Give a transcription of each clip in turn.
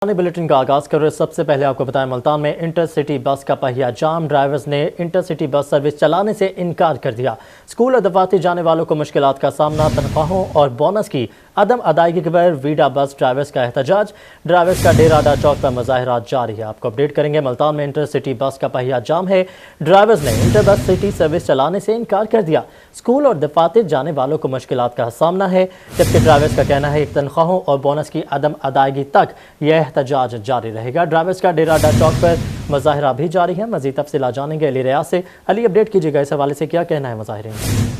Bulletin का आगाज कर रहे सबसे पहले आपको बताएं मुल्तान में इंटरसिटी बस का पहिया जाम। ड्राइवर्स ने इंटरसिटी बस सर्विस चलाने से इनकार कर दिया। स्कूल और दफातर जाने वालों को मुश्किलात का सामना। तनख्वाहों और बोनस की अदम अदायगी के पर वीडा बस ड्राइवर्स का एहतजाज। ड्राइवर्स का डेराडा चौक पर मुजाहरा जारी है। आपको अपडेट करेंगे। मुल्तान में इंटरसिटी बस का पहिया जाम है। ड्राइवर्स ने इंटर बस सिटी सर्विस चलाने से इनकार कर दिया। स्कूल और दफातर जाने वालों को मुश्किलात का सामना है, जबकि ड्राइवर्स का कहना है कि तनख्वाहों और बोनस की अदम अदायगी तक यह एहतजाज जारी रहेगा। ड्राइवर्स का डेराडा चौक पर मुजाहरा भी जारी है। मजीद तफसीलात जानेंगे अली रियाज से। अली, अपडेट कीजिएगा, इस हवाले से क्या कहना है मुजाहिरीन?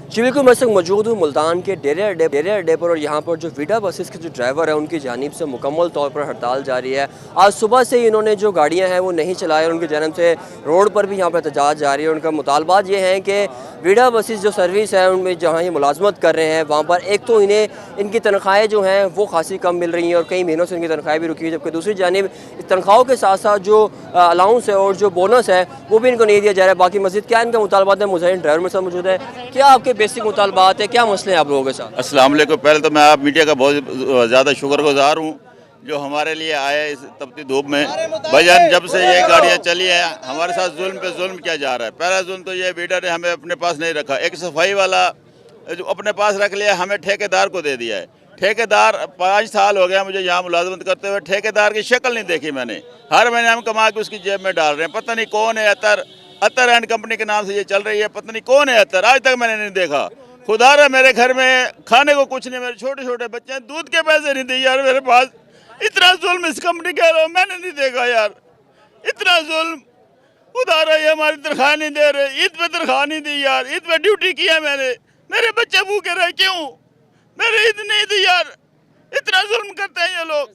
जी बिल्कुल, मैं सब मौजूद हूँ मुल्तान के डेरे अड्डे पर और यहाँ पर जो वीडा बसेस के जो ड्राइवर है उनकी जानिब से मुकम्मल तौर पर हड़ताल जारी है। आज सुबह से ही इन्होंने जो गाड़ियाँ हैं वो नहीं चलाई और उनकी जानिब से रोड पर भी यहाँ पर एहतजाज जारी है। उनका मुतालबात ये हैं कि वीडा बसेस जो सर्विस है उनमें जहाँ ये मुलाजमत कर रहे हैं वहाँ पर एक तो इन्हें इनकी तनख्वाहें जो हैं वो खासी कम मिल रही हैं और कई महीनों से इनकी तनख्वाहें भी रुकी है, जबकि दूसरी जानिब तनख्वाहों के साथ साथ जो अलाउंस है और जो बोनस है वो भी इनको नहीं दिया जा रहा है। बाकी मज़ीद क्या इनका मुतालबात है, मुजाहिरीन ड्राइवर मेरे साथ मौजूद है। क्या आपके बेसिक मुतालबात है, क्या मसले हैं आप लोगों के साथ? अस्सलाम वालेकुम। पहले तो मैं आप मीडिया का बहुत ज़्यादा शुक्रगुजार हूँ जो हमारे लिए आए इस तपती धूप में। भाईजान, जब से ये गाड़ियाँ चली हैं हमारे साथ जुल्म पे जुल्म किया जा रहा है। पहला जुल्म तो ये वीडा ने हमें अपने पास नहीं रखा। एक सफाई वाला जो अपने पास रख लिया, हमें ठेकेदार को दे दिया है। ठेकेदार 5 साल हो गया मुझे यहाँ मुलाजमत करते हुए, ठेकेदार की शक्ल नहीं देखी मैंने। हर महीने हम कमा के उसकी जेब में डाल रहे हैं। पता नहीं कौन है अतर एंड कंपनी के नाम से ये चल रही है। पता नहीं कौन है अतर, आज तक मैंने नहीं देखा। खुदा रहा मेरे घर में खाने को कुछ नहीं, मेरे छोटे छोटे बच्चे हैं, दूध के पैसे नहीं दिए यार मेरे पास। इतना जुल्म इस कंपनी कह रहा हूँ मैंने नहीं देखा यार, इतना जुल्म। खुदा रहा ये हमारी तनख्वाह नहीं दे रहे, ईद पे तनख्वाह नहीं दी यार, ईद पे ड्यूटी की है मैंने, मेरे बच्चे भूखे रहे क्यों, मेरे ईद नहीं दी यार। इतना जुल्म करते हैं ये लोग,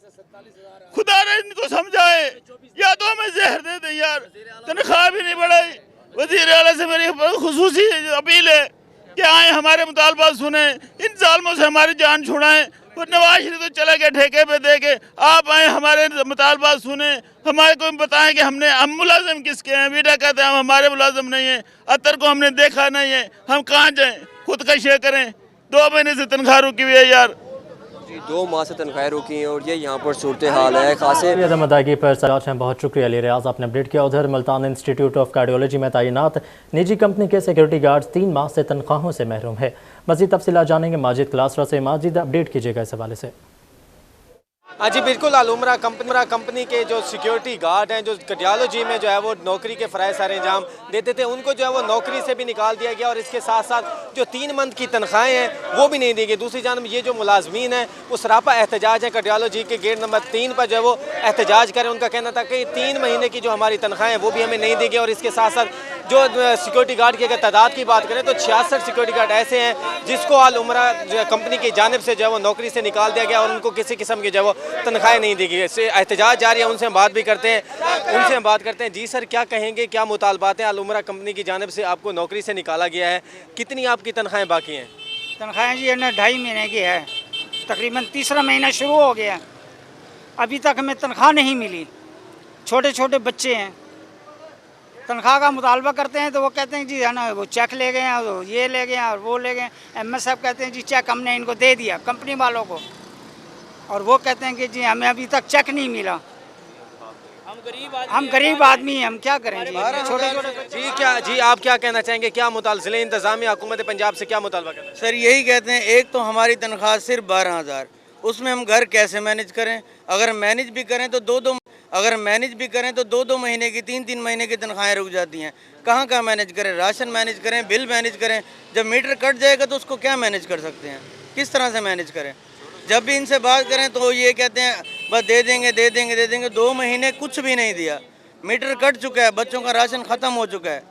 खुदा रहा इनको समझाए या तो हमें जहर दे दे यार। तनख्वाह भी नहीं बढ़ाई। वज़ीर आला से मेरी खुसूसी अपील है कि आए हमारे मुतालबात सुने, इन जालमों से हमारी जान छुड़ाएं। और नवाज शरीफ तो चले गए ठेके पे दे के, आप आए हमारे मुतालबात सुने, हमारे को बताएं कि हम मुलाजिम किसके हैं। वीडा कहते हैं हम हमारे मुलाजिम नहीं हैं, अतर को हमने देखा नहीं है, हम कहाँ जाएं, खुदकशी करें। 2 महीने से तनख्वाह रुकी हुई है यार। 2 माह से तनख्वाहें रुकी हैं और ये यहाँ पर सूरत हाल है खासे अदम अदायगी पर सलाह हैं। बहुत शुक्रिया अली रियाज, आपने अपडेट किया। उधर मुल्तान इंस्टीट्यूट ऑफ कार्डियोलॉजी में तैनात निजी कंपनी के सिक्योरिटी गार्ड्स 3 माह से तनख्वाहों से महरूम है। मज़ीद तफसीलात जानेंगे माजिद क्लासरा से। माजिद, अपडेट कीजिएगा इस हवाले से। हाँ जी बिल्कुल, अलुमरा कंपनी के जो सिक्योरिटी गार्ड हैं जो कार्डियोलॉजी में जो है वो नौकरी के फ़राइज़ सारे अंजाम देते थे, उनको जो है वो नौकरी से भी निकाल दिया गया और इसके साथ साथ जो 3 मंथ की तनख्वाहें हैं वो भी नहीं दी गई। दूसरी जानब ये जो मुलाजमीन हैं वो सरापा एहतजाज है, कार्डियोलॉजी के गेट नंबर 3 पर जो है वो एहतजाज करें। उनका कहना था कि 3 महीने की जो हमारी तनख्वाहें हैं वो भी हमें नहीं दी गई और इसके साथ साथ जो सिक्योरिटी गार्ड की अगर तादाद की बात करें तो 66 सिक्योरिटी गार्ड ऐसे हैं जिसको अलुमरा कंपनी की जानिब से जो है वो नौकरी से निकाल दिया गया और उनको किसी किस्म की जो है वो तनख्वाहें नहीं दी गई। इससे एहतजाज जारी है। उनसे हम बात भी करते हैं। जी सर, क्या कहेंगे, क्या मुतालबात हैं? अलुमरा कंपनी की जानिब से आपको नौकरी से निकाला गया है, कितनी आपकी तनख्वाहें बाकी हैं? तनख्वाहें जी ना 2.5 महीने की है, तकरीबन 3रा महीना शुरू हो गया, अभी तक हमें तनख्वाह नहीं मिली। छोटे छोटे बच्चे हैं, तनख्वाह का मुतालबा करते हैं तो वो कहते हैं जी है ना वो चेक ले गए हैं, वो ये ले गए हैं और वो ले गए। एमएस साहब कहते हैं जी चेक हमने इनको दे दिया कंपनी वालों को, और वो कहते हैं कि जी हमें अभी तक चेक नहीं मिला। हम गरीब आदमी हैं, हम क्या करें जी, छोटे छोटे। जी आप क्या कहना चाहेंगे, क्या ज़िले इंतज़ामिया हुकूमत पंजाब से क्या मुतालबा करते हैं? सर यही कहते हैं, एक तो हमारी तनख्वाह सिर्फ 12,000, उसमें हम घर कैसे मैनेज करें? अगर मैनेज भी करें तो दो महीने की 3 महीने की तनख्वाहें रुक जाती हैं। कहाँ मैनेज करें? राशन मैनेज करें, बिल मैनेज करें। जब मीटर कट जाएगा तो उसको क्या मैनेज कर सकते हैं, किस तरह से मैनेज करें? जब भी इनसे बात करें तो ये कहते हैं बस दे देंगे। 2 महीने कुछ भी नहीं दिया। मीटर कट चुका है, बच्चों का राशन ख़त्म हो चुका है।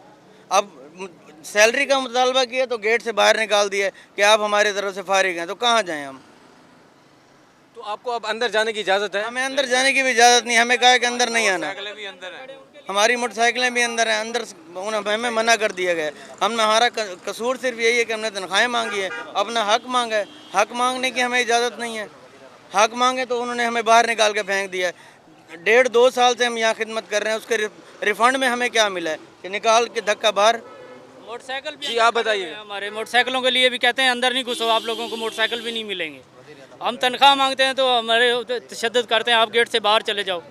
अब सैलरी का मुतालबा किया तो गेट से बाहर निकाल दिया कि आप हमारी तरफ से फारिग हैं, तो कहाँ जाएं हम? तो आपको अब अंदर जाने की इजाज़त है? हमें अंदर जाने की भी इजाज़त नहीं, हमें कहा कि अंदर नहीं आना। हमारी मोटरसाइकिलें भी अंदर हैं, अंदर हमें मना कर दिया गया। हमारा कसूर सिर्फ यही है कि हमने तनख्वाहें मांगी है, अपना हक मांगा है। हक मांगने की हमें इजाज़त नहीं है। हक मांगे तो उन्होंने हमें बाहर निकाल के फेंक दिया। 1.5-2 साल से हम यहाँ खिदमत कर रहे हैं, उसके रिफ़ंड में हमें क्या मिला है कि निकाल के धक्का बाहर। मोटरसाइकिल भी जी आप बताइए। हमारे मोटरसाइकिलों के लिए भी कहते हैं अंदर नहीं घुसो, आप लोगों को मोटरसाइकिल भी नहीं मिलेंगे। हम तनख्वाह मांगते हैं तो हमारे तशद्दुद करते हैं, आप गेट से बाहर चले जाओ।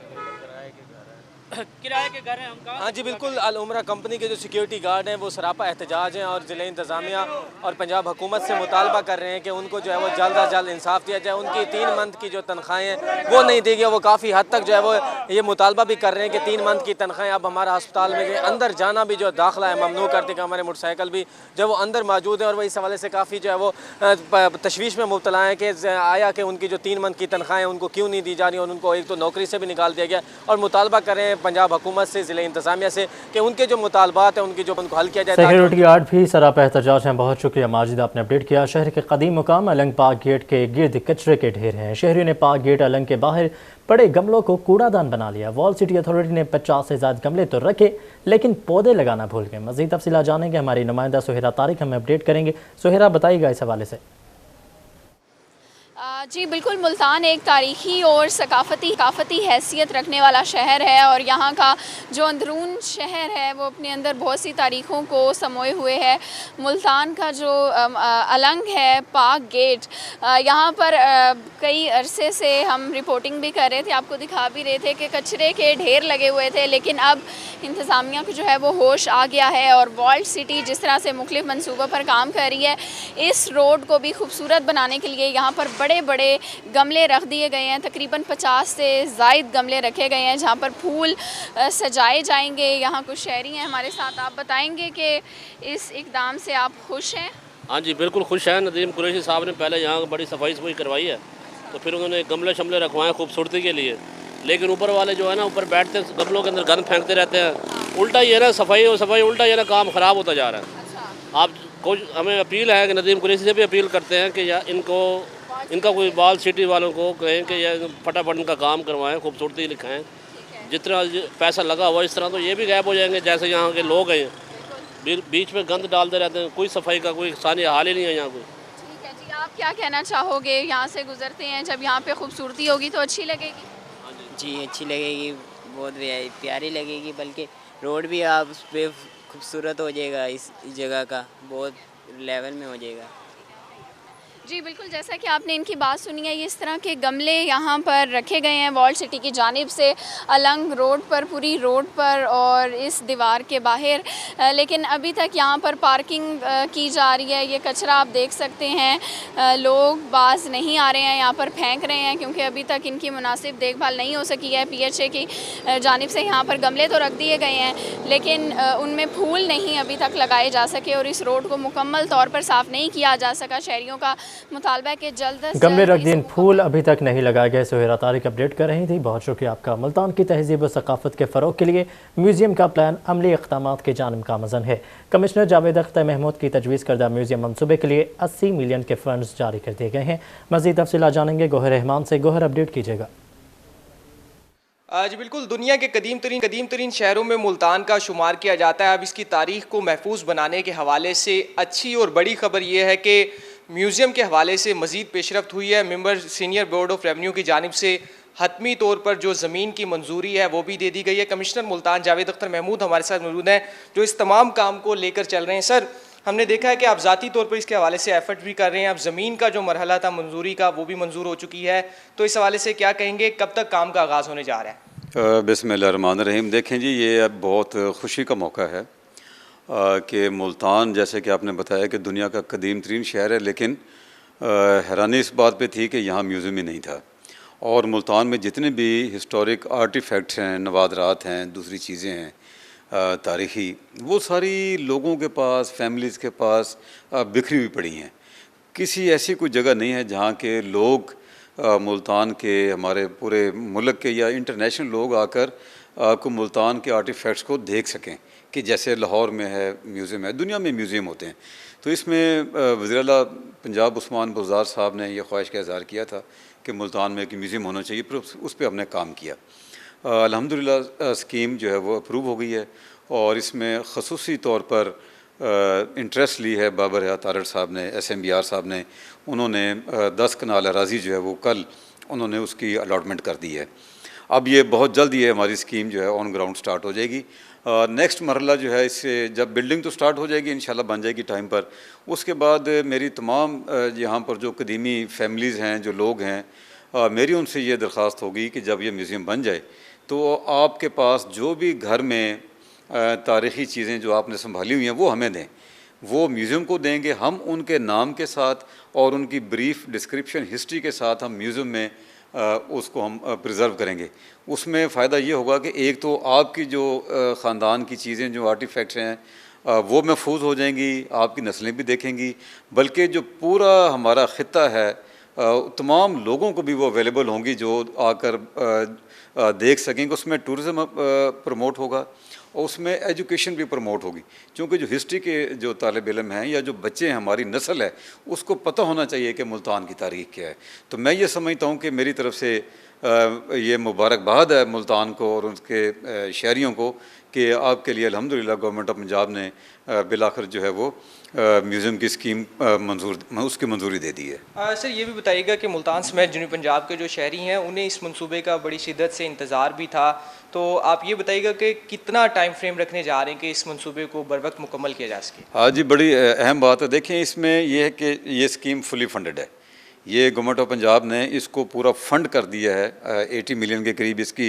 किराए के घर हैं हम कहाँ। हाँ जी बिल्कुल, अल उमरा कंपनी के जो सिक्योरिटी गार्ड हैं वो सरापा एहतजाज हैं और ज़िला इंतज़ामिया और पंजाब हुकूमत से मुतालबा कर रहे हैं कि उनको जो है वो जल्द अज जल्द इंसाफ दिया जाए। उनकी 3 मंथ की जो तनख्वाहें हैं वो नहीं दी गई। वो काफ़ी हद तक जो है वो ये मुतालबा भी कर रहे हैं कि 3 मंथ की तनख्वाहें अब हमारा अस्पताल में अंदर जाना भी जो दाखिला है ममनू कर देगा। हमारे मोटरसाइकिल भी जो है वो अंदर मौजूद है और वही इस हवाले से काफ़ी जो है वो तशवीश में मुब्तला है कि आया कि उनकी जो 3 मंथ की तनख्वाहें उनको क्यों नहीं दी जा रही और उनको एक तो नौकरी से भी निकाल दिया गया। और मुतालबा कर रहे हैं पंजाब हुकूमत से, ज़िला इंतज़ामिया से कि उनके जो मुतालबात हैं उनकी जो उनको हल किया जाए। सिक्योरिटी गार्ड भी सरापा एहतजाज हैं। बहुत शुक्रिया माजिद, आपने अपडेट किया। शहर के कदीम मुकाम अलंग पाक गेट के गिर्द कचरे के ढेर हैं। शहरियों ने पाक गेट अलंग के बाहर पड़े गमलों को कूड़ादान बना लिया। वॉल सिटी अथॉरिटी ने 50 से ज़्यादा गमले तो रखे लेकिन पौधे लगाना भूल गए। मज़ीद तफसीलात जानेंगे, हमारी नुमाइंदा सुहेरा तारिक हमें अपडेट करेंगे। सुहेरा बताइएगा इस हवाले से। जी बिल्कुल, मुल्तान एक तारीख़ी और सकाफ़ती हैसियत रखने वाला शहर है और यहाँ का जो अंदरून शहर है वो अपने अंदर बहुत सी तारीख़ों को समोए हुए है। मुल्तान का जो अलंग है पाक गेट, यहाँ पर कई अरसे से हम रिपोर्टिंग भी कर रहे थे, आपको दिखा भी रहे थे कि कचरे के ढेर लगे हुए थे, लेकिन अब इंतज़ामिया को जो है वो होश आ गया है और वॉल्ट सिटी जिस तरह से मुख्तलिफ़ मनसूबों पर काम कर रही है, इस रोड को भी खूबसूरत बनाने के लिए यहाँ पर बड़े बड़े गमले रख दिए गए हैं। तकरीबन 50 से ज़ायद गमले रखे गए हैं जहाँ पर फूल सजाए जाएंगे। यहाँ कुछ शहरी हैं हमारे साथ, आप बताएंगे कि इस इक़दाम से आप खुश हैं? हाँ जी बिल्कुल खुश हैं। नदीम कुरैशी साहब ने पहले यहाँ बड़ी सफाई करवाई है, तो फिर उन्होंने गमले शमले रखवाए खूबसूरती के लिए, लेकिन ऊपर वाले जो है ना ऊपर बैठते गमलों के अंदर गंद फेंकते रहते हैं। उल्टा ये ना सफाई उल्टा ये ना काम ख़राब होता जा रहा है। आप कुछ हमें अपील है कि नदीम कुरैशी से भी अपील करते हैं कि इनका कोई बाल सिटी वालों को कहें कि यह फटाफट इनका काम करवाएं, खूबसूरती लिखाएं। जितना पैसा लगा हुआ इस तरह तो ये भी गायब हो जाएंगे जैसे यहाँ के लोग हैं, बीच में गंद डालते रहते हैं। कोई सफाई का कोई सानी हाल ही नहीं है यहाँ कोई। ठीक है जी, आप क्या कहना चाहोगे? यहाँ से गुजरते हैं, जब यहाँ पे खूबसूरती होगी तो अच्छी लगेगी? जी अच्छी लगेगी, बहुत प्यारी लगेगी, बल्कि रोड भी आप उस पर खूबसूरत हो जाएगा, इस जगह का बहुत लेवल में हो जाएगा। जी बिल्कुल, जैसा कि आपने इनकी बात सुनी है, इस तरह के गमले यहाँ पर रखे गए हैं वॉल्ट सिटी की जानिब से अलंग रोड पर, पूरी रोड पर और इस दीवार के बाहर, लेकिन अभी तक यहाँ पर पार्किंग की जा रही है। ये कचरा आप देख सकते हैं, लोग बाज नहीं आ रहे हैं, यहाँ पर फेंक रहे हैं क्योंकि अभी तक इनकी मुनासिब देखभाल नहीं हो सकी है। PHA की जानिब से यहाँ पर गमले तो रख दिए गए हैं लेकिन उनमें फूल नहीं अभी तक लगाए जा सके और इस रोड को मुकम्मल तौर पर साफ़ नहीं किया जा सका। शहरियों का मुतालबा के जल्द गमले रख दिए, फूल अभी तक नहीं लगाए गए। सुहेरा तारिक अपडेट कर रही थी, बहुत शुक्रिया आपका। मुल्तान की तहजीब और सकाफत के फ़रोग के लिए म्यूज़ियम का प्लान अमली इक़दामात के जानिब गामज़न है। कमिश्नर जावेद अख्तर महमूद की तजवीज़ करदा म्यूज़ियम मनसूबे के लिए 80 मिलियन के फ़ंड्स जारी कर दिए गए हैं। मज़ीद तफ़सीलात जानेंगे गोहर रहमान से। गोहर अपडेट कीजिएगा। जी बिल्कुल, दुनिया के कदीम तरीन शहरों में मुल्तान का शुमार किया जाता है। अब इसकी तारीख़ को महफूज बनाने के हवाले से अच्छी और बड़ी खबर यह है कि म्यूज़ियम के हवाले से मज़ीद पेशरफ्त हुई है। Member senior board of revenue की जानिब से हतमी तौर पर जो ज़मीन की मंजूरी है वो भी दे दी गई है। कमिश्नर मुल्तान जावेद अख्तर महमूद हमारे साथ मौजूद हैं जो इस तमाम काम को लेकर चल रहे हैं। सर, हमने देखा है कि आप ज़ाती तौर पर इसके हवाले से एफर्ट भी कर रहे हैं। अब ज़मीन का जो मरहला था मंजूरी का वो भी मंजूर हो चुकी है, तो इस हवाले से क्या कहेंगे, कब तक काम का आगाज़ होने जा रहा है? बिस्मिल्लाहिर्रहमानिर्रहीम। देखें जी, ये अब बहुत खुशी का मौका है कि मुल्तान, जैसे कि आपने बताया कि दुनिया का कदीम तरीन शहर है, लेकिन हैरानी इस बात पे थी कि यहाँ म्यूज़ियम ही नहीं था। और मुल्तान में जितने भी हिस्टोरिक आर्टिफैक्ट्स हैं, नवादरात हैं, दूसरी चीज़ें हैं तारीख़ी, वो सारी लोगों के पास, फैमिलीज़ के पास बिखरी हुई पड़ी हैं। किसी ऐसी कोई जगह नहीं है जहाँ के लोग मुल्तान के, हमारे पूरे मुल्क के या इंटरनेशनल लोग आकर को मुल्तान के आर्टिफैक्ट्स को देख सकें कि जैसे लाहौर में है म्यूज़ियम है, दुनिया में म्यूज़ियम होते हैं। तो इसमें वज़ीर-ए-आला पंजाब उस्मान बुज़दार साहब ने यह ख्वाहिश का इज़हार किया था कि मुल्तान में एक म्यूज़ियम होना चाहिए, फिर उस पर हमने काम किया। अल्हम्दुलिल्लाह स्कीम जो है वो अप्रूव हो गई है और इसमें ख़ुसूसी तौर पर इंटरेस्ट ली है बाबर हयात तारड़ साहब ने, SMBR साहब ने। उन्होंने 10 कनाल अराज़ी जो है वो कल उन्होंने उसकी अलॉटमेंट कर दी है। अब ये बहुत जल्द ये हमारी स्कीम जो है ऑन ग्राउंड स्टार्ट हो जाएगी। नेक्स्ट मरहला जो है इससे जब बिल्डिंग तो स्टार्ट हो जाएगी इंशाल्लाह, बन जाएगी टाइम पर, उसके बाद मेरी तमाम यहाँ पर जो कदीमी फैमिलीज़ हैं, जो लोग हैं, मेरी उनसे ये दरख्वास्त होगी कि जब ये म्यूज़ियम बन जाए तो आपके पास जो भी घर में तारीख़ी चीज़ें जो आपने संभाली हुई हैं वो हमें दें, वो म्यूज़ियम को देंगे। हम उनके नाम के साथ और उनकी ब्रीफ डिस्क्रिप्शन हिस्ट्री के साथ हम म्यूज़ियम में उसको हम प्रिज़र्व करेंगे। उसमें फ़ायदा ये होगा कि एक तो आपकी जो ख़ानदान की चीज़ें, जो आर्टिफैक्ट्स हैं वो महफूज हो जाएंगी, आपकी नस्लें भी देखेंगी, बल्कि जो पूरा हमारा ख़ित्ता है तमाम लोगों को भी वो अवेलेबल होंगी जो आकर देख सकेंगे। उसमें टूरिज़म प्रमोट होगा और उसमें एजुकेशन भी प्रमोट होगी, क्योंकि जो हिस्ट्री के जो तालिब इल्म हैं या जो बच्चे हैं, हमारी नस्ल है, उसको पता होना चाहिए कि मुल्तान की तारीख़ क्या है। तो मैं ये समझता हूँ कि मेरी तरफ से ये मुबारकबाद है मुल्तान को और उसके शहरियों को कि आपके लिए अल्हम्दुलिल्लाह गवर्नमेंट ऑफ पंजाब ने बिलाखिर जो है वो म्यूज़ियम की स्कीम उसकी मंजूरी दे दी है। सर ये भी बताइएगा कि मुल्तान समेत जनूबी पंजाब के जो शहरी हैं उन्हें इस मंसूबे का बड़ी शिद्दत से इंतज़ार भी था, तो आप ये बताइएगा कि कितना टाइम फ्रेम रखने जा रहे हैं कि इस मंसूबे को बर वक्त मुकम्मल किया जा सके। हाँ जी, बड़ी अहम बात है। देखें, इसमें यह है कि ये स्कीम फुली फंडेड है। ये गवर्नमेंट ऑफ पंजाब ने इसको पूरा फंड कर दिया है। 80 मिलियन के करीब इसकी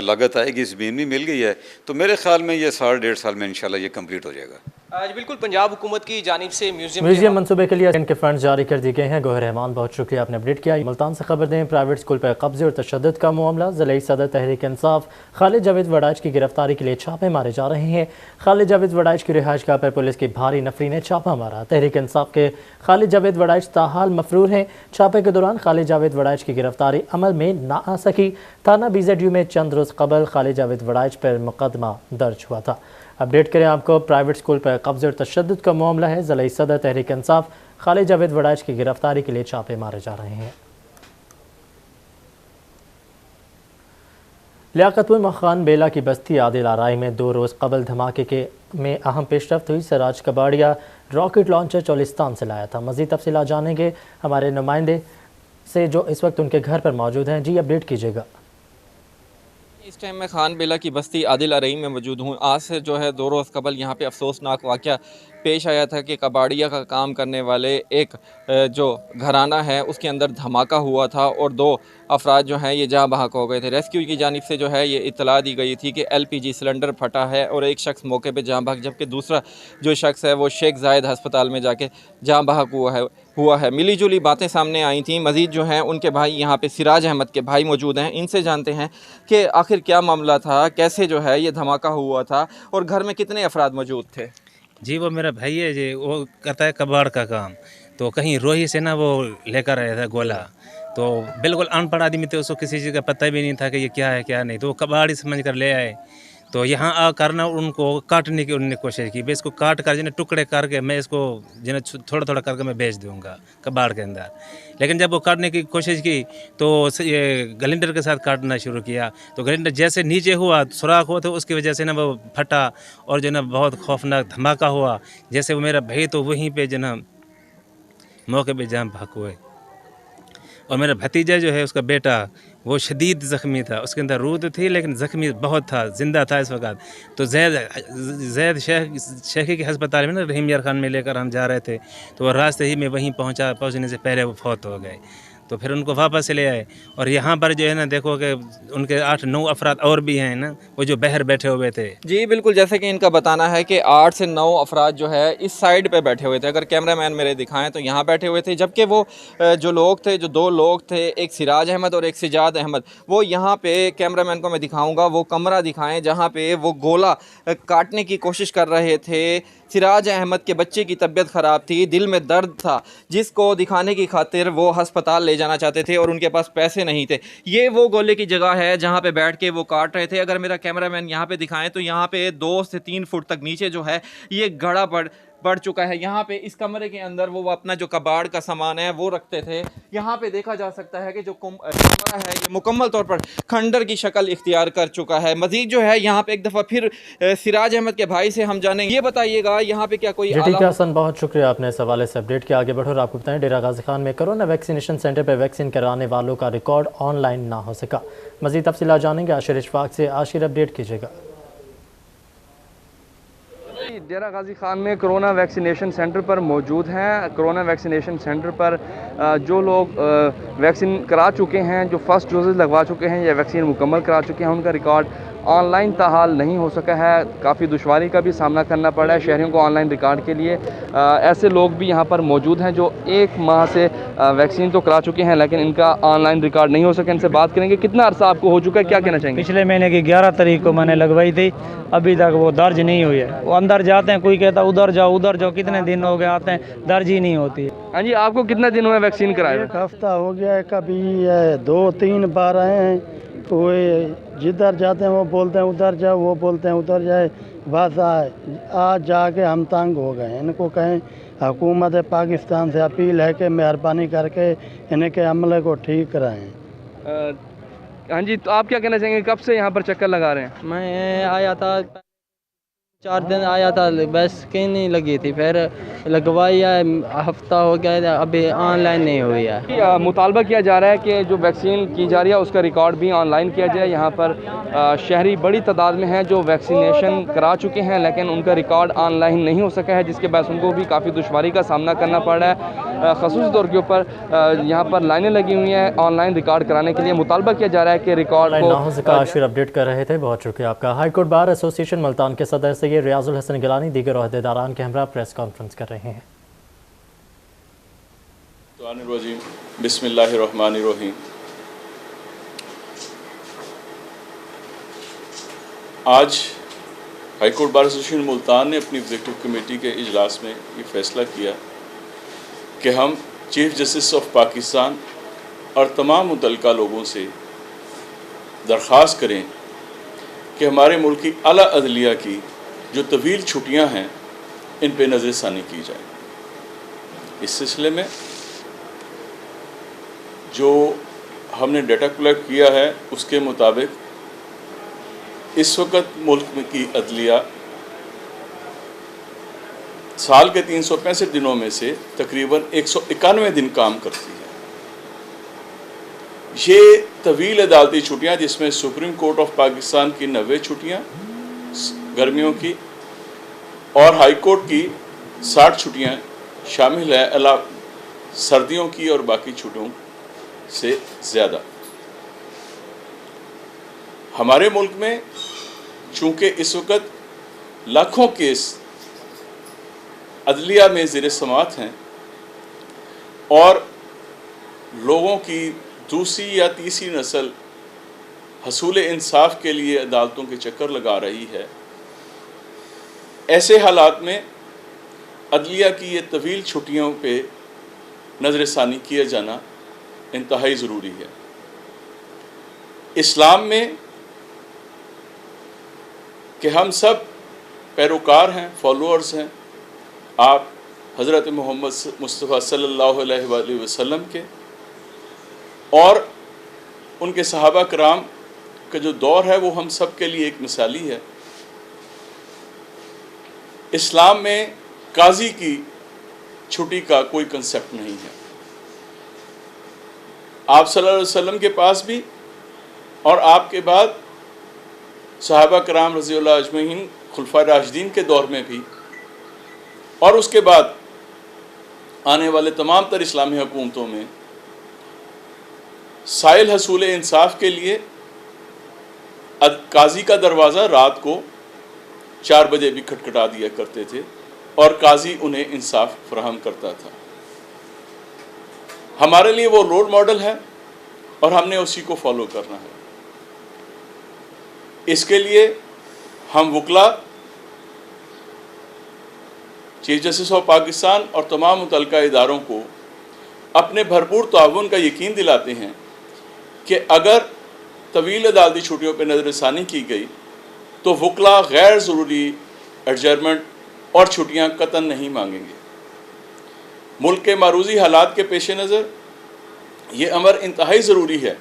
लागत आएगी, ज़मीन भी मिल गई है। तो मेरे ख्याल में ये 1.5 साल में इंशाल्लाह ये कंप्लीट हो जाएगा। आज बिल्कुल पंजाब हुकूमत की जानिब से म्यूजियम मंसूबे के लिए इनके फंड जारी कर दिए गए हैं। गोहर रहमान, बहुत शुक्रिया, आपने अपडेट किया। मुल्तान से खबर दें, प्राइवेट स्कूल पर कब्जे और तशद्दुद का मामला। ज़िले सदर तहरीक इंसाफ खालिद जावेद वड़ाइच की गिरफ्तारी के लिए छापे मारे जा रहे हैं। खालिद जावेद वड़ाइच की रिहाइश गाह पर पुलिस की भारी नफरी ने छापा मारा। तहरीक इंसाफ के खालिद जावेद वड़ाइच ताहाल मफरूर हैं। छापे के दौरान खालिद जावेद वड़ाइच की गिरफ्तारी अमल में ना आ सकी। थाना BZU में चंद रोज़ कबल खालिद जावेद वड़ाइच पर मुकदमा दर्ज हुआ था। अपडेट करें आपको, प्राइवेट स्कूल पर कब्जे और तशद्दुद का मामला है। ज़िला सदर तहरीक इंसाफ खालिद जावेद वड़ाइच की गिरफ्तारी के लिए छापे मारे जा रहे हैं। लियाकतपुर खान बेला की बस्ती आदिल आराई में 2 रोज़ कबल धमाके में अहम पेशरफ्त हुई। सराज कबाड़िया रॉकेट लॉन्चर चोलिस्तान से लाया था। मज़ीद तफसीलात जानेंगे हमारे नुमाइंदे से जो इस वक्त उनके घर पर मौजूद हैं। जी, अपडेट कीजिएगा। इस टाइम मैं खान बेला की बस्ती आदिल अरई में मौजूद हूँ। आज से जो है 2 रोज़ कबल यहाँ पे अफसोसनाक वाक़या पेश आया था कि कबाड़िया का काम करने वाले एक जो घराना है उसके अंदर धमाका हुआ था और 2 अफराद जो हैं ये जहाँ बहक हो गए थे। रेस्क्यू की जानिब से जो है ये इत्तला दी गई थी कि LPG सिलेंडर फटा है और एक शख्स मौके पे जहाँ बहक, जबकि दूसरा जो शख्स है वो शेख जायद अस्पताल में जाके जहाँ बहक हुआ है। मिली जुली बातें सामने आई थी। मज़ीद जो हैं उनके भाई यहाँ पे सिराज अहमद के भाई मौजूद हैं, इनसे जानते हैं कि आखिर क्या मामला था, कैसे जो है ये धमाका हुआ था और घर में कितने अफराद मौजूद थे। जी, वो मेरा भाई है जी, वो करता है कबाड़ का काम। तो कहीं रोही से ना वो लेकर आया था गोला, तो बिल्कुल अनपढ़ आदमी थे, उसको किसी चीज़ का पता भी नहीं था कि ये क्या है क्या नहीं। तो वो कबाड़ी समझ कर ले आए। तो यहाँ आकर ना उनको काटने की उन्होंने कोशिश की। भाई इसको काट कर जिन्हें टुकड़े करके मैं इसको जिन्हें थोड़ा थोड़ा करके मैं बेच दूँगा कबाड़ के अंदर। लेकिन जब वो काटने की कोशिश की तो ये गलेंडर के साथ काटना शुरू किया। तो गलेंडर जैसे नीचे हुआ, सुराख हुआ, तो उसकी वजह से ना वो फटा और जो ना बहुत खौफनाक धमाका हुआ। जैसे वो मेरा भाई तो वहीं पे जो ना मौके पे जाम भाग हुए और मेरा भतीजा जो है उसका बेटा वो शदीद ज़ख्मी था। उसके अंदर रूह तो थी लेकिन ज़ख्मी बहुत था, ज़िंदा था इस वक्त। तो जैद शेखी के अस्पताल में ना रहीम यार खान में लेकर हम जा रहे थे, तो वो रास्ते ही में वहीं पहुंचने से पहले वो फौत हो गए। तो फिर उनको वापस ले आए। और यहाँ पर जो है ना देखो कि उनके 8-9 अफराद और भी हैं ना, वो जो बाहर बैठे हुए थे। जी बिल्कुल, जैसे कि इनका बताना है कि 8 से 9 अफराद जो है इस साइड पे बैठे हुए थे। अगर कैमरामैन मेरे दिखाएं तो यहाँ बैठे हुए थे, जबकि वो जो लोग थे, जो 2 लोग थे, एक सिराज अहमद और एक सिजाद अहमद, वो यहाँ पे कैमरामैन को मैं दिखाऊँगा, वो कमरा दिखाएँ जहाँ पे वो गोला काटने की कोशिश कर रहे थे। सिराज अहमद के बच्चे की तबीयत ख़राब थी, दिल में दर्द था, जिसको दिखाने की खातिर वो हस्पताल ले जाना चाहते थे और उनके पास पैसे नहीं थे। ये वो गोले की जगह है जहाँ पे बैठ के वो काट रहे थे। अगर मेरा कैमरामैन यहाँ पे दिखाएं तो यहाँ पे 2 से 3 फुट तक नीचे जो है ये गड़ा बढ़ चुका है। यहाँ पे इस कमरे के अंदर वो अपना जो कबाड़ का सामान है वो रखते थे। यहाँ पे देखा जा सकता है कि जो कमरा है ये मुकम्मल तौर पर खंडर की शक्ल इख्तियार कर चुका है। मजीद जो है यहाँ पे एक दफ़ा फिर सिराज अहमद के भाई से हम जानेंगे। ये बताइएगा यहाँ पे क्या कोई हसन, बहुत शुक्रिया आपने इस हवाले से अपडेट किया। आगे बढ़ो और आपको बताएं, डेरा गाजी खान में कोरोना वैक्सीनेशन सेंटर पर वैक्सीन कराने वालों का रिकॉर्ड ऑनलाइन ना हो सका। मजीद तफसीलात जानेंगे आशिर इशफाक से। आशिर, अपडेट कीजिएगा। डेरा गाजी खान में कोरोना वैक्सीनेशन सेंटर पर मौजूद हैं। कोरोना वैक्सीनेशन सेंटर पर जो लोग वैक्सीन करा चुके हैं, जो फर्स्ट डोजेज़ लगवा चुके हैं या वैक्सीन मुकम्मल करा चुके हैं, उनका रिकॉर्ड ऑनलाइन ताहाल नहीं हो सका है। काफ़ी दुश्वारी का भी सामना करना पड़ा है शहरियों को ऑनलाइन रिकॉर्ड के लिए। ऐसे लोग भी यहाँ पर मौजूद हैं जो 1 माह से वैक्सीन तो करा चुके हैं लेकिन इनका ऑनलाइन रिकॉर्ड नहीं हो सका। इनसे बात करेंगे। कितना अर्सा आपको हो चुका है, क्या कहना चाहेंगे? पिछले महीने की 11 तारीख को मैंने लगवाई थी, अभी तक वो दर्ज नहीं हुई है। वो अंदर जाते हैं, कोई कहता उधर जाओ, कितने दिन हो गए आते हैं, दर्ज ही नहीं होती है। हाँ जी, आपको कितने दिन हुए वैक्सीन कराए? 1 हफ्ता हो गया है। कभी 2-3 बार आए हैं। वो जिधर जाते हैं वो बोलते हैं उधर जाओ, वो बोलते हैं उधर जाए। बस आज जाके हम तंग हो गए। इनको कहें हुकूमत पाकिस्तान से अपील है कि मेहरबानी करके इनके अमले को ठीक कराएं। हाँ जी, तो आप क्या कहना चाहेंगे? कब से यहाँ पर चक्कर लगा रहे हैं? मैं आया था 4 दिन आया था, बस कहीं नहीं लगी थी, फिर लगवाई है, हफ्ता हो गया, अभी ऑनलाइन नहीं हुई है। मुतालबा किया जा रहा है कि जो वैक्सीन की जा रही है उसका रिकॉर्ड भी ऑनलाइन किया जाए। यहाँ पर शहरी बड़ी तादाद में हैं जो वैक्सीनेशन करा चुके हैं लेकिन उनका रिकॉर्ड ऑनलाइन नहीं हो सका है, जिसके बाद उनको भी काफ़ी दुश्वारी का सामना करना पड़ रहा है। ख़ुसूसी तौर के ऊपर यहाँ पर लाइनें लगी हुई हैं ऑनलाइन रिकॉर्ड कराने के लिए। मुतालबा किया जा रहा है कि रिकॉर्ड को आशिर अपडेट कर रहे थे, बहुत शुक्रिया आपका। हाईकोर्ट बार एसोसिएशन मुल्तान के सदर से रियाजुल हसन गिलानी दीगर ओहदेदारान के हमरा प्रेस कॉन्फ्रेंस कर रहे हैं। बिस्मिल्लाहिर्रहमानिर्रहीम। आज हाईकोर्ट बार एसोसिएशन मुल्तान ने अपनी एग्जीक्यूटिव कमेटी के इजलास में ये फैसला किया कि हम चीफ जस्टिस ऑफ पाकिस्तान और तमाम मुतल्लिका लोगों से दरख्वास्त करें कि हमारे मुल्क की आला अदलिया की जो तवील छुट्टियां हैं इन पे नज़रसानी की जाए। इस सिलसिले में जो हमने डाटा कलेक्ट किया है उसके मुताबिक इस वक्त मुल्क में की अदलिया साल के 365 दिनों में से तकरीबन 191 दिन काम करती है। ये तवील अदालती छुट्टियां जिसमें सुप्रीम कोर्ट ऑफ पाकिस्तान की 90 छुट्टियां गर्मियों की और हाई कोर्ट की 60 छुट्टियां शामिल है, अलावा सर्दियों की और बाकी छुट्टियों से ज़्यादा। हमारे मुल्क में चूँकि इस वक्त लाखों केस अदलिया में ज़ेर समाअत हैं और लोगों की दूसरी या तीसरी नस्ल हसूल इंसाफ के लिए अदालतों के चक्कर लगा रही है, ऐसे हालात में अदलिया की ये तवील छुट्टियों पे नज़रसानी किया जाना इंतहाई ज़रूरी है। इस्लाम में कि हम सब पैरोकार हैं, फॉलोअर्स हैं आप हज़रत मोहम्मद मुस्तफ़ा सल्लल्लाहु अलैहि वसल्लम के और उनके सहाबा कराम का जो दौर है वो हम सब के लिए एक मिसाली है। इस्लाम में काजी की छुट्टी का कोई कंसेप्ट नहीं है। आप सल्लल्लाहु अलैहि वसल्लम के पास भी और आपके बाद सहाबा कराम रज़ियल्लाहु अजमईन खुलफा राशिदीन के दौर में भी और उसके बाद आने वाले तमाम तर इस्लामी हुकूमतों में साइल हसूल इंसाफ के लिए काजी का दरवाज़ा रात को 4 बजे भी खटखटा दिया करते थे और काजी उन्हें इंसाफ फराहम करता था। हमारे लिए वो रोल मॉडल है और हमने उसी को फॉलो करना है। इसके लिए हम वकला, चीफ जस्टिस ऑफ पाकिस्तान और तमाम मुतल्लिका इदारों को अपने भरपूर ताउन का यकीन दिलाते हैं कि अगर तवील अदालती छुट्टियों पर नज़रसानी की गई तो वकला गैर ज़रूरी एडजर्नमेंट और छुट्टियां कतन नहीं मांगेंगे। मुल्क के मारूजी हालात के पेश नज़र ये अमर इंतहाई ज़रूरी है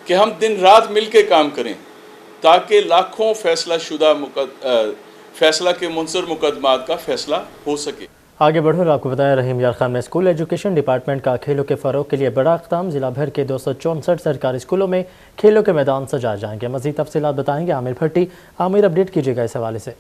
कि हम दिन रात मिल के काम करें ताकि लाखों फैसला के मुनसर मुकदमात का फैसला हो सके। आगे बढ़ो, आपको बताया रहीम यार खान में स्कूल एजुकेशन डिपार्टमेंट का खेलों के फ़रोग के लिए बड़ा इक़दाम। जिला भर के 264 सरकारी स्कूलों में खेलों के मैदान सजाए जाएंगे। मज़ीद तफसीलात बताएंगे आमिर भट्टी। आमिर, अपडेट कीजिएगा इस हवाले से।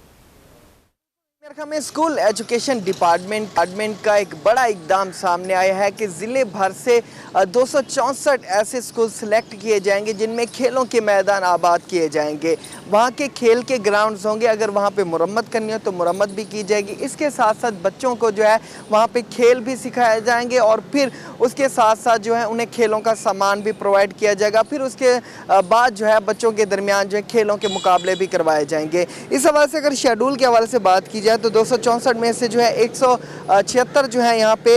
में स्कूल एजुकेशन डिपार्टमेंट का एक बड़ा इकदाम सामने आया है कि ज़िले भर से 264 ऐसे स्कूल सिलेक्ट किए जाएंगे जिनमें खेलों के मैदान आबाद किए जाएंगे। वहाँ के खेल के ग्राउंड्स होंगे, अगर वहाँ पे मुरम्मत करनी हो तो मुरम्मत भी की जाएगी। इसके साथ साथ बच्चों को जो है वहाँ पे खेल भी सिखाए जाएंगे और फिर उसके साथ साथ जो है उन्हें खेलों का सामान भी प्रोवाइड किया जाएगा। फिर उसके बाद जो है बच्चों के दरमियान जो है खेलों के मुकाबले भी करवाए जाएंगे। इस हवाले से अगर शेड्यूल के हवाले से बात की जाए तो 264 में से जो है 176 जो है यहाँ पे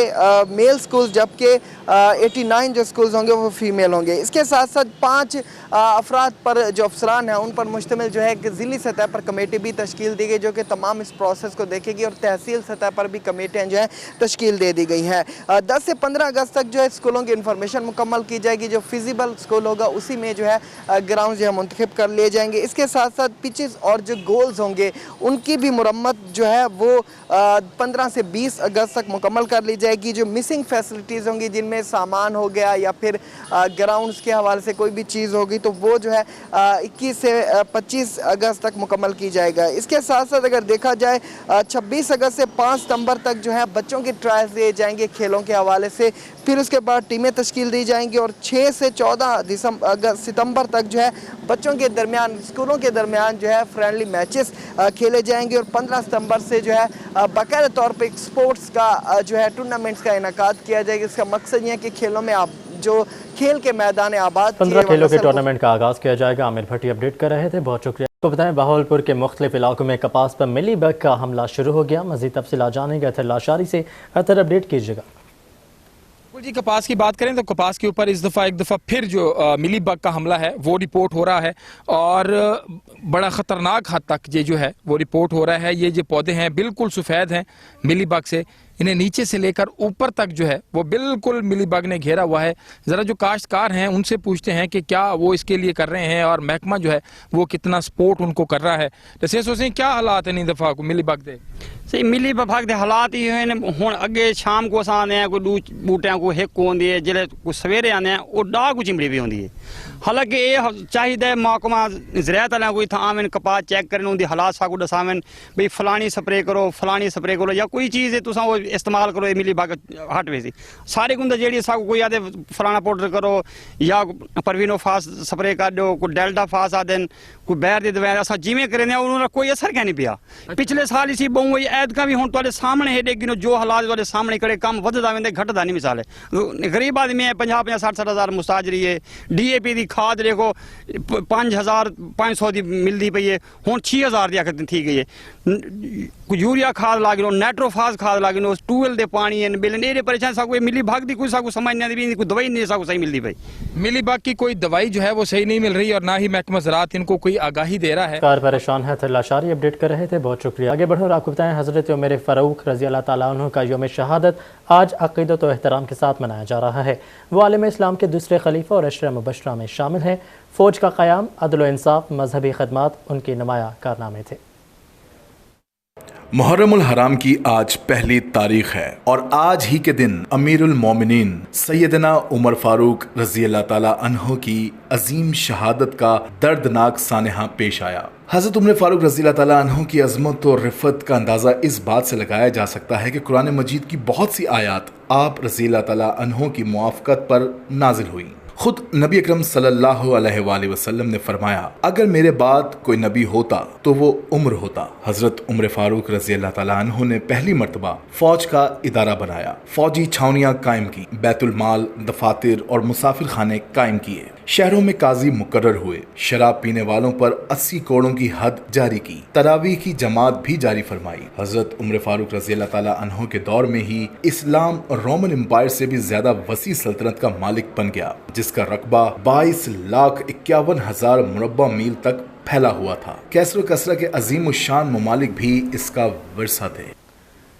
मेल स्कूल, जबकि 89 जो स्कूल्स होंगे वो फीमेल होंगे। इसके साथ साथ 5 अफराद पर जो अफसरान हैं उन पर मुश्तमिल जो है एक ज़िली सतह पर कमेटी भी तश्कील दी गई जो कि तमाम इस प्रोसेस को देखेगी और तहसील सतह पर भी कमेटियाँ जो है तश्कील दे दी गई हैं। 10 से 15 अगस्त तक जो है स्कूलों की इन्फॉर्मेशन मुकम्मल की जाएगी। जो फिजिबल स्कूल होगा उसी में जो है ग्राउंड जो है मुंतखब कर लिए जाएंगे। इसके साथ साथ पिचेस और जो गोल्स होंगे उनकी भी मुरम्मत जो है वो 15 से 20 अगस्त तक मुकम्मल कर ली जाएगी। जो मिसिंग फैसिलिटीज़ होंगी जिनमें सामान हो गया या फिर ग्राउंड्स के हवाले से कोई भी चीज़ होगी तो वो जो है 21 से 25 अगस्त तक मुकम्मल की जाएगा। इसके साथ साथ अगर देखा जाए 26 अगस्त से 5 सितंबर तक जो है बच्चों के ट्रायल्स दिए जाएंगे खेलों के हवाले से। फिर उसके बाद टीमें तश्कील दी जाएंगी और 6 से 14 सितंबर तक जो है बच्चों के दरमियान, स्कूलों के दरमियान जो है फ्रेंडली मैचेस खेले जाएंगे और 15 सितंबर से जो है बाकायदा तौर पर स्पोर्ट्स का जो है टूर्नामेंट्स का इनेकाद किया जाएगा। इसका मकसद ये है कि खेलों में आप जो खेल के मैदान आबाद 15 खेलों के टूर्नामेंट का आगाज़ किया जाएगा। आमिर भट्टी अपडेट कर रहे थे, बहुत शुक्रिया। तो बताएं बहावलपुर के मुख्तलिफ इलाकों में कपास पर मिली बग का हमला शुरू हो गया। मज़ीद तफसीलात जानेंगे अतर लाशारी से। अतर अपडेट कीजिएगा। जी, कपास की बात करें तो कपास के ऊपर इस दफ़ा एक दफ़ा फिर जो मिली बग का हमला है वो रिपोर्ट हो रहा है और बड़ा ख़तरनाक हद तक ये जो है वो रिपोर्ट हो रहा है। ये जो पौधे हैं बिल्कुल सफ़ेद हैं मिली बग से, इन्हें नीचे से लेकर ऊपर तक जो है वो बिल्कुल मिली बग ने घेरा हुआ है। ज़रा जो काश्तकार हैं उनसे पूछते हैं कि क्या वो इसके लिए कर रहे हैं और महकमा जो है वो कितना सपोर्ट उनको कर रहा है। जैसे सोचें क्या हालात हैं इन दफ़ा को मिली बग दे सही मिली विभाग के हालात ही हैं हूँ अगे शाम को असां आने कोई बूटियां को हिक होंदी है जिले सवेरे आने हैं वो डाह को चिमड़ी भी होंगी है। हालांकि ये चाहिए महकमा ज़राअत वाले कोई था आवन कपास चेक करें उनकी हालात साकू दसावन भाई फलानी स्प्रे करो या कोई चीज़ तुसा वो इस्तेमाल करो ये मिली बग हट वैसी सारी गुंदा जी साकू कोई आदे फलाना पाउडर करो या परवीनोफास स्प्रे कर दो कोई डेल्टा फास आदन कोई बैर की दवाई अस जिमें करें उन्होंने कोई असर क्या नहीं पिया। पिछले साल इसी बहु ऐदका भी हूँ तुहाडे सामने हेडे गिनो जो हालात तुहाडे सामने खड़े कम वधदा वेंदे घटदा नहीं। मिसाल है गरीब आदमी है 50-60 हज़ार मुस्ताजरी है। DAP की खाद देखो 5,500 की मिलती पई है हूँ 6,000 की आखिर थी गई है। यूरिया खाद ला गिनो नाइट्रोफास खाद ला गिनो ट्यूबवेल दे पानी है बिल ये परेशान साकू मिली भाग दी कोई साकू समझ नहीं आती कोई दवाई नहीं साकू सही मिलती भाई। मिली बाग की कोई दवाई जो है वो सही नहीं मिल रही और ना ही महकमा ज़राअत इनको कोई आगाही दे रहा है। कार परेशान है लाशारी अपडेट कर रहे थे, बहुत शुक्रिया। आगे बढ़ो, आपको बताएं हज़रत उमर फ़ारूक रज़ी अल्लाह ताला अन्हु का यौम शहादत आज अक़ीदत व एहतराम के साथ मनाया जा रहा है। वो आलिम इस्लाम के दूसरे खलीफा और अशरा मुबशरा में शामिल हैं। फ़ौज का क़याम, अदल व इंसाफ, मजहबी खदमात उनके नुमाया कारनामे थे। मुहर्रमुल हराम की आज पहली तारीख है और आज ही के दिन अमीरुल मोमिनीन सैयदना उमर फारूक रज़ी अल्लाह ताला अन्हो की अजीम शहादत का दर्दनाक सानहा पेश आया। हज़रत उमर फारूक रज़ी अल्लाह ताला अन्हो की अज़मत और रिफ़त का अंदाज़ा इस बात से लगाया जा सकता है कि कुरान मजीद की बहुत सी आयात आप रज़ी अल्लाह ताला अन्हो की मुआफ़क़त पर नाजिल हुई। खुद नबी अकरम सल्लल्लाहु अलैहि वसल्लम ने फरमाया, अगर मेरे बाद कोई नबी होता तो वो उम्र होता। हजरत उमर फारूक रज़ी अल्लाह ताला अन्हु ने पहली मर्तबा फौज का इदारा बनाया, फौजी छावनियाँ कायम की, बैतुल माल, दफातर और मुसाफिर खाने कायम किए, शहरों में काजी मुकर्रर हुए, शराब पीने वालों पर 80 करोड़ों की हद जारी की, तरावी की जमात भी जारी फरमाई। हजरत उमर फारूक रज़ी अल्लाह ताला अन्हु के दौर में ही इस्लाम रोमन एम्पायर से भी ज्यादा वसी सल्तनत का मालिक बन गया, जिसका रकबा 22,51,000 मुरब्बा मील तक फैला हुआ था। कैसर कसरा के अजीम शान ममालिक भी इसका विरसा थे।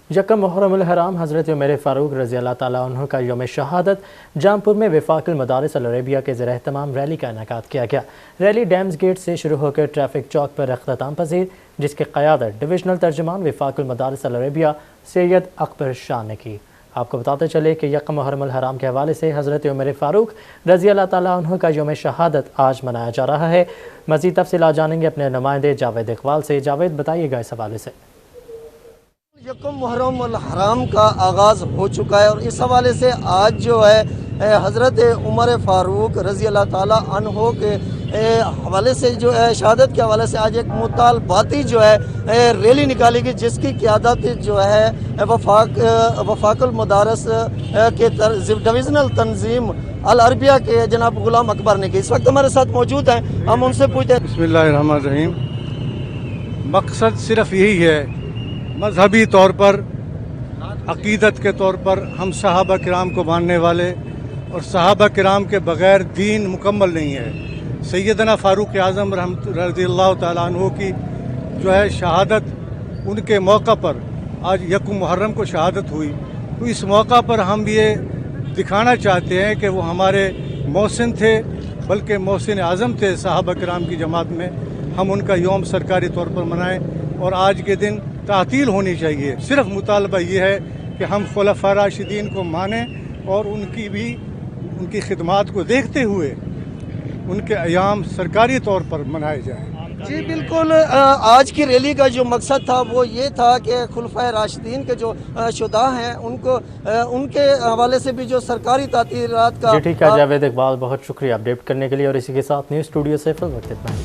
यकम मुहर्रमुल हराम हज़रत उमर फ़ारूक रज़ी अल्लाह ताला अन्हु का यौम शहादत जामपुर में वफ़ाक़ुल मदारिस अल अरेबिया के ज़रिए एहतमाम रैली का इनेकाद किया गया। रैली डैम्स गेट से शुरू होकर ट्रैफिक चौक पर अख्ताम पजीर, जिसकी क़यादत डिविजनल तर्जुमान वफ़ाक़ुल मदारिस अल अरेबिया सैयद अकबर शाह ने की। आपको बताते चले कि यकम मुहर्रमुल हराम के हवाले से हज़रत उमर फ़ारूक रज़ी अल्लाह ताला अन्हु का यौम शहादत आज मनाया जा रहा है। मज़ीद तफ़सीलात जानेंगे अपने नुमाइंदे जावेद इकबाल से। जावेद, बताइएगा इस हवाले से। यकम मुहर्रम हराम का आगाज़ हो चुका है और इस हवाले से आज जो है हज़रत उमर फ़ारूक रज़ी अल्लाह ताला अन्हो के हवाले से जो है शहादत के हवाले से आज एक मुतालबाती जो है रैली निकाली गई, जिसकी क़यादत जो है वफ़ाक़ुल मदारिस के डिविज़नल तंजीम अल अरबिया के जनाब गुलाम अकबर ने की। इस वक्त हमारे साथ मौजूद हैं, हम उनसे पूछते हैं। बिस्मिल्लाहिर्रहमानिर्रहीम। मकसद सिर्फ यही है, मजहबी तौर पर, अक़ीदत के तौर पर हम सहाबा किराम को मानने वाले, और सहाबा किराम के बग़ैर दीन मुकम्मल नहीं है। सैयदना फ़ारूक आज़म रज़ियल्लाहु ताला अन्हु की जो है शहादत, उनके मौका पर आज यकम मुहर्रम को शहादत हुई, तो इस मौका पर हम ये दिखाना चाहते हैं कि वो हमारे मोहसिन थे, बल्कि मोहसिन आज़म थे सहाबा किराम की जमात में। हम उनका यौम सरकारी तौर पर मनाएं और आज के दिन तातील होनी चाहिए। सिर्फ मुतालबा ये है कि हम खुलफा राशिदीन को मानें और उनकी खिदमात को देखते हुए उनके अयाम सरकारी तौर पर मनाए जाएँ। जी बिल्कुल, आज की रैली का जो मकसद था वो ये था कि खुलफाए राशिदीन के जो शुदा हैं उनको उनके हवाले से भी जो सरकारी तातीरात का। जी ठीक है जावेद इकबाल, बहुत शुक्रिया अपडेट करने के लिए। और इसी के साथ न्यूज़ स्टूडियो से फिल वक्त इतना ही।